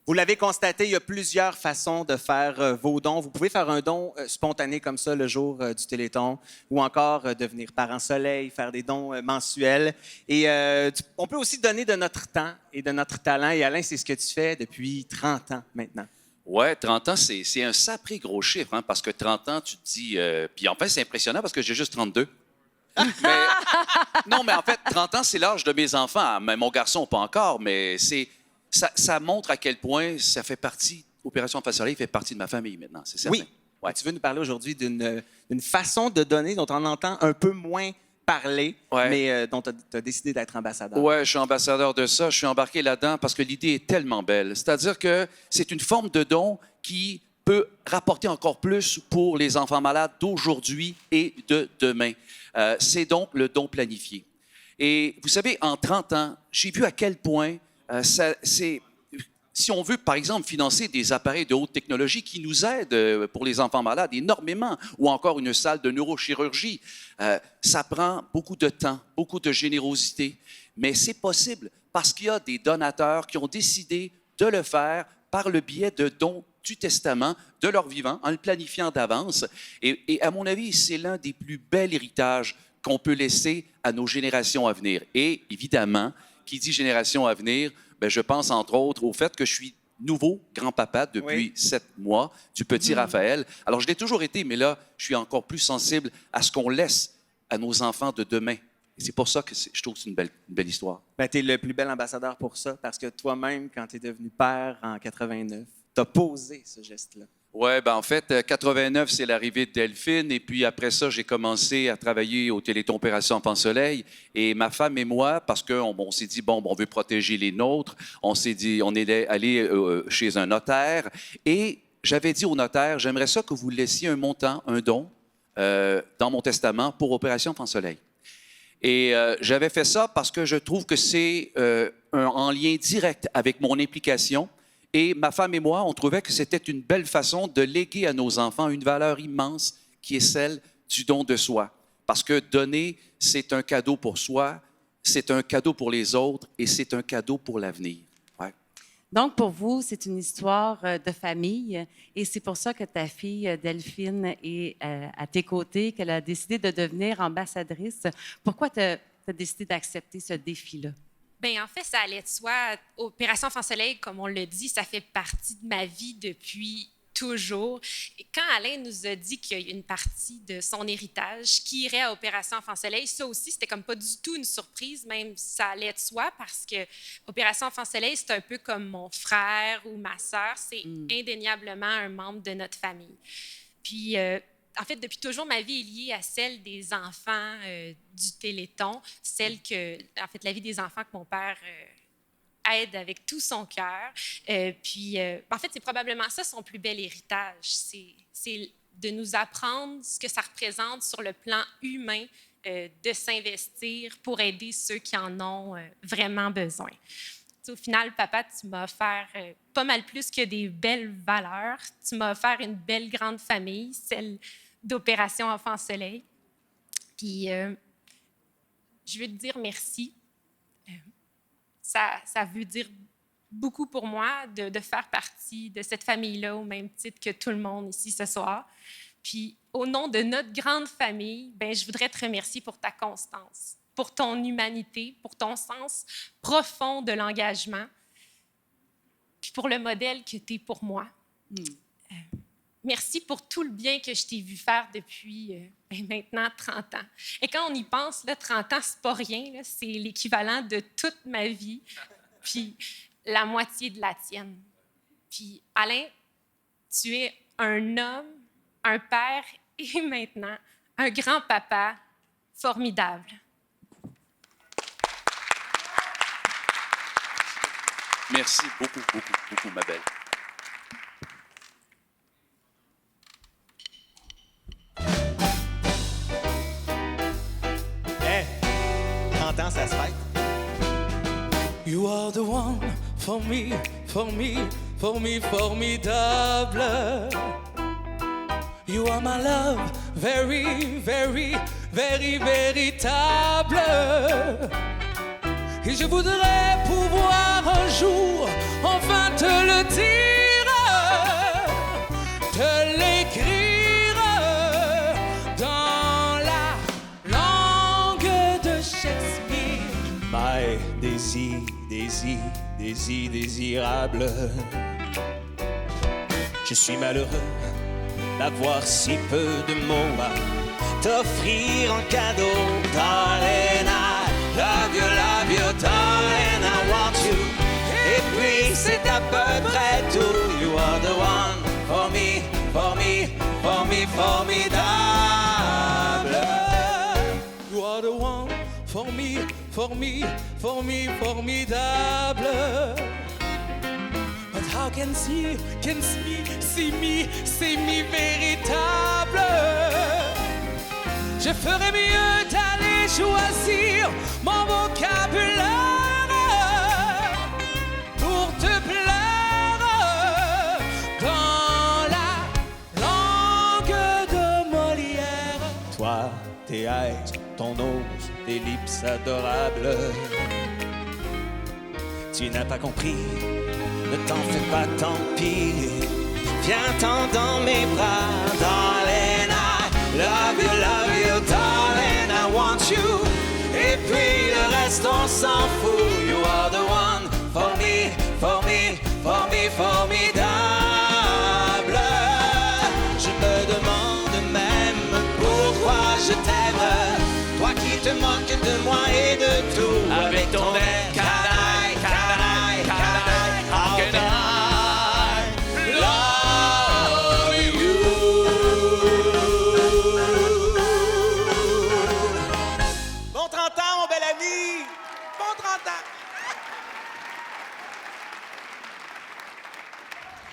Vous l'avez constaté, il y a plusieurs façons de faire vos dons. Vous pouvez faire un don spontané comme ça le jour du Téléthon ou encore devenir parent soleil, faire des dons mensuels. Et on peut aussi donner de notre temps et de notre talent. Et Alain, c'est ce que tu fais depuis 30 ans maintenant. Ouais, 30 ans, c'est un sacré gros chiffre, hein, parce que 30 ans, tu te dis... puis en fait, c'est impressionnant parce que j'ai juste 32. Non, mais en fait, 30 ans, c'est l'âge de mes enfants. Mais mon garçon, pas encore, mais ça montre à quel point ça fait partie... Opération Face Soleil fait partie de ma famille maintenant, c'est certain. Oui. Ouais. Tu veux nous parler aujourd'hui d'une façon de donner dont on entend un peu moins parler, mais dont tu as décidé d'être ambassadeur. Oui, je suis ambassadeur de ça. Je suis embarqué là-dedans parce que l'idée est tellement belle. C'est-à-dire que c'est une forme de don qui peut rapporter encore plus pour les enfants malades d'aujourd'hui et de demain. C'est donc le don planifié. Et vous savez, en 30 ans, j'ai vu à quel point si on veut, par exemple, financer des appareils de haute technologie qui nous aident pour les enfants malades énormément, ou encore une salle de neurochirurgie, ça prend beaucoup de temps, beaucoup de générosité. Mais c'est possible parce qu'il y a des donateurs qui ont décidé de le faire par le biais de dons du testament de leur vivant, en le planifiant d'avance. Et à mon avis, c'est l'un des plus bels héritages qu'on peut laisser à nos générations à venir. Et évidemment, qui dit génération à venir, bien, je pense entre autres au fait que je suis nouveau grand-papa depuis 7 mois du petit Raphaël. Alors, je l'ai toujours été, mais là, je suis encore plus sensible à ce qu'on laisse à nos enfants de demain. Et c'est pour ça que je trouve que c'est une belle histoire. Ben, tu es le plus bel ambassadeur pour ça, parce que toi-même, quand tu es devenu père en 89, tu as posé ce geste-là. Oui, ben en fait, 89, c'est l'arrivée de Delphine. Et puis après ça, j'ai commencé à travailler au Téléthon Opération Enfant Soleil. Et ma femme et moi, parce qu'on s'est dit, bon, on veut protéger les nôtres, on s'est dit, on est allé chez un notaire. Et j'avais dit au notaire, j'aimerais ça que vous laissiez un montant, un don, dans mon testament pour Opération Enfant Soleil. Et j'avais fait ça parce que je trouve que c'est en lien direct avec mon implication. Et ma femme et moi, on trouvait que c'était une belle façon de léguer à nos enfants une valeur immense qui est celle du don de soi. Parce que donner, c'est un cadeau pour soi, c'est un cadeau pour les autres et c'est un cadeau pour l'avenir. Ouais. Donc, pour vous, c'est une histoire de famille et c'est pour ça que ta fille Delphine est à tes côtés, qu'elle a décidé de devenir ambassadrice. Pourquoi tu as décidé d'accepter ce défi-là? Bien, en fait, ça allait de soi. Opération Enfant Soleil, comme on le dit, ça fait partie de ma vie depuis toujours. Et quand Alain nous a dit qu'il y a une partie de son héritage qui irait à Opération Enfant Soleil, ça aussi, c'était comme pas du tout une surprise, même ça allait de soi, parce que Opération Enfant Soleil, c'est un peu comme mon frère ou ma sœur. C'est indéniablement un membre de notre famille. Puis... en fait, depuis toujours, ma vie est liée à celle des enfants du Téléthon, en fait, la vie des enfants que mon père aide avec tout son cœur. En fait, c'est probablement ça son plus bel héritage, c'est de nous apprendre ce que ça représente sur le plan humain de s'investir pour aider ceux qui en ont vraiment besoin. Au final, papa, tu m'as offert pas mal plus que des belles valeurs. Tu m'as offert une belle grande famille, celle d'Opération Enfant Soleil. Puis, je veux te dire merci. Ça veut dire beaucoup pour moi de faire partie de cette famille-là au même titre que tout le monde ici ce soir. Puis, au nom de notre grande famille, ben, je voudrais te remercier pour ta constance, pour ton humanité, pour ton sens profond de l'engagement, puis pour le modèle que tu es pour moi. Merci pour tout le bien que je t'ai vu faire depuis maintenant 30 ans. Et quand on y pense, là, 30 ans, c'est pas rien, là, c'est l'équivalent de toute ma vie, puis la moitié de la tienne. Puis Alain, tu es un homme, un père et maintenant un grand-papa formidable. Merci beaucoup, beaucoup, beaucoup, ma belle. Hey, 30 ans, ça se fête. You are the one for me, for me, for me, formidable. You are my love, very, very, very, véritable. Et je voudrais pouvoir un jour enfin te le dire. désirable. Je suis malheureux d'avoir si peu de mots à t'offrir en cadeau. Darling, I love you, darling, I want you. Et puis c'est à peu près tout. You are the one for me, for me, for me, formidable. You are the one for me, for me, for me, formidable. But how can see me véritable? Je ferais mieux d'aller choisir mon vocabulaire pour te plaire dans la langue de Molière. Toi, tes eyes, ton nose, tes lips adorables. Tu n'as pas compris, ne t'en fais pas, tant pis. Viens-t'en dans mes bras, darling, I love you, darling, I want you. Et puis le reste, on s'en fout. You are the one for me, for me, for me, formidable. Je me demande même pourquoi je t'aime. Toi qui te moques de moi et de tout. Avec ton verre